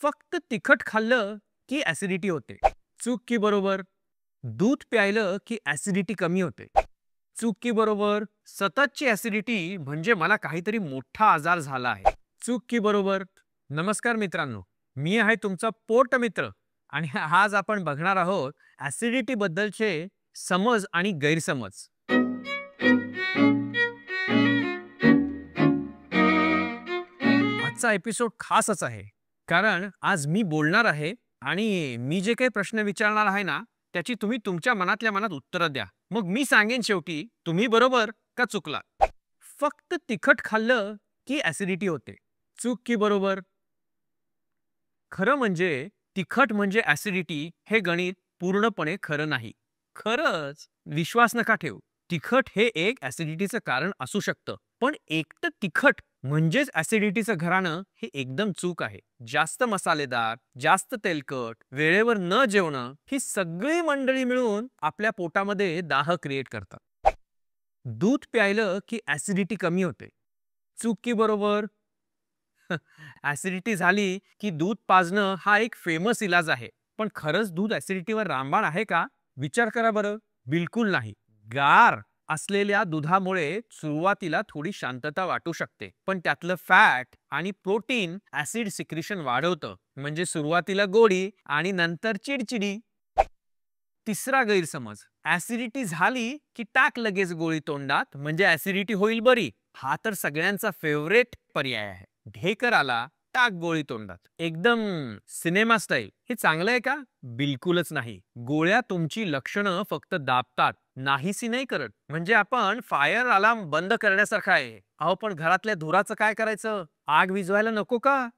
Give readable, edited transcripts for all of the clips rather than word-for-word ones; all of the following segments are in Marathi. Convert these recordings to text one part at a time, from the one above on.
फक्त तिखट खाल्लं की ऍसिडिटी होते. चूक की बरोबर? दूध प्यायलं की ऍसिडिटी कमी होते. चूक की बरोबर? सततची ऍसिडिटी म्हणजे मला काहीतरी मोठा आजार झाला आहे. चूक की बरोबर? नमस्कार मित्रांनो, मी आहे तुमचा पोट मित्र आणि आज आपण बघणार आहोत ऍसिडिटी बद्दलचे समज आणि गैरसमज. आजचा एपिसोड खासच आहे कारण आज मी बोलणार आहे आणि मी जे काही प्रश्न विचारणार आहे ना त्याची तुम्ही तुमच्या मनातल्या मनात उत्तरं द्या. मग मी सांगेन शेवटी तुम्ही बरोबर का चुकला. फक्त तिखट खाल्लं की ऍसिडिटी होते. चूक की बरोबर? खरं म्हणजे तिखट म्हणजे ऍसिडिटी हे गणित पूर्णपणे खरं नाही. खरंच विश्वास नका ठेवू. तिखट हे एक ऍसिडिटीचं कारण असू शकतं, पण एकटं तिखट म्हणजेच ऍसिडिटीचं घराणं हे एकदम चूक आहे. जास्त मसालेदार, जास्त तेलकट, वेळेवर न जेवणं ही सगळी मंडळी मिळून आपल्या पोटामध्ये दाह क्रिएट करतात. दूध प्यायलं की ऍसिडिटी कमी होते. चूक की बरोबर? ऍसिडिटी झाली की दूध पाजणं हा एक फेमस इलाज आहे, पण खरंच दूध ऍसिडिटीवर रामबाण आहे का? विचार करा बरं. बिलकुल नाही. गार असलेल्या दुधामुळे सुरुवातीला थोडी शांतता वाटू शकते, पण त्यातलं फॅट आणि प्रोटीन ऍसिड सिक्रिशन वाढवतं, म्हणजे सुरुवातीला गोडी आणि नंतर चिडचिडी. तिसरा गैरसमज, ऍसिडिटी झाली की टाक लगेच गोळी तोंडात म्हणजे ऍसिडिटी होईल बरी. हा तर सगळ्यांचा फेवरेट पर्याय आहे. ढेकर आला टाक गोळी तोंडात, एकदम सिनेमा स्टाईल. हे चांगलं आहे का? बिलकुलच नाही. गोळ्या तुमची लक्षणं फक्त दाबतात, नाहीसी नाही करत. म्हणजे आपण फायर अलार्म बंद करण्यासारखं आहे. अहो पण घरातल्या धुराचं काय करायचं? आग विझवायला नको का?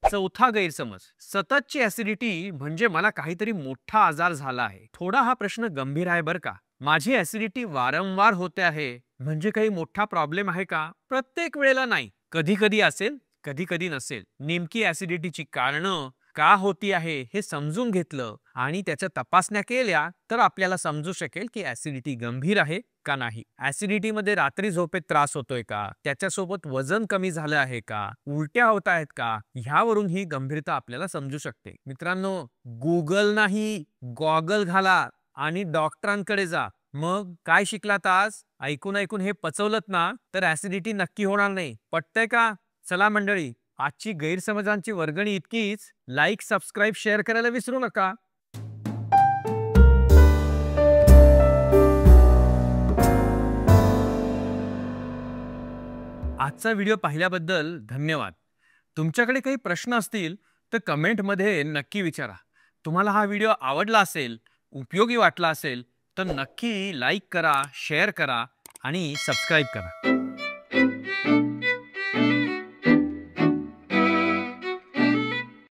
चौथा गैरसमज, सततची ऍसिडिटी म्हणजे मला काहीतरी मोठा आजार झाला आहे. थोडा हा प्रश्न गंभीर आहे बरं का. माझी ऍसिडिटी वारंवार होते आहे म्हणजे काही मोठा प्रॉब्लेम आहे का? प्रत्येक वेळेला नाही. कधी कधी असेल, कधी कधी नसेल. नेमकी ऍसिडिटीची कारणं का होती आहे हे समजून घेतलं आणि त्याच्या तपासण्या केल्या तर आपल्याला समजू शकेल की ऍसिडिटी गंभीर आहे का नाही. ऍसिडिटी मध्ये रात्री झोपेत त्रास होतोय का, त्याच्यासोबत वजन कमी झालं आहे का, उलट्या होत आहेत का, ह्यावरून ही गंभीरता आपल्याला समजू शकते. मित्रांनो, गुगल नाही, गॉगल घाला आणि डॉक्टरांकडे जा. मग काय शिकलात आज? ऐकून ऐकून हे पचवलत ना तर ऍसिडिटी नक्की होणार नाही. पटतंय का? चला मंडळी, आजची गैरसमजांची वर्गणी इतकीच. लाईक, सबस्क्राईब, शेअर करायला विसरू नका. आजचा व्हिडिओ पाहिल्याबद्दल धन्यवाद. तुमच्याकडे काही प्रश्न असतील तर कमेंटमध्ये नक्की विचारा. तुम्हाला हा व्हिडिओ आवडला असेल, उपयोगी वाटला असेल तर नक्की लाईक करा, शेअर करा आणि सबस्क्राईब करा.